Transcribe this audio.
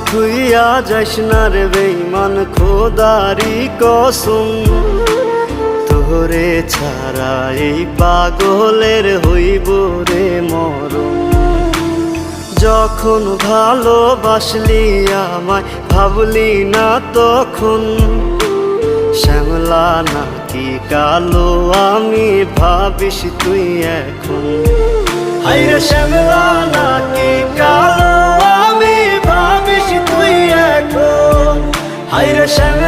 থুইয়া যাস না রে বেঈমান খোদারি কসম, তোরে ছাড়া এই পাগলের হইব রে মরণ। যখন ভালোবাসলি আমায় ভাবলি না তখন, শ্যামলা নাকি কালো আমি ভাবিস তুই এখন। হায়রে শ্যামলা নাকি কালো আমি ভাবিস তুই এখন। হায়রে শ্যামলা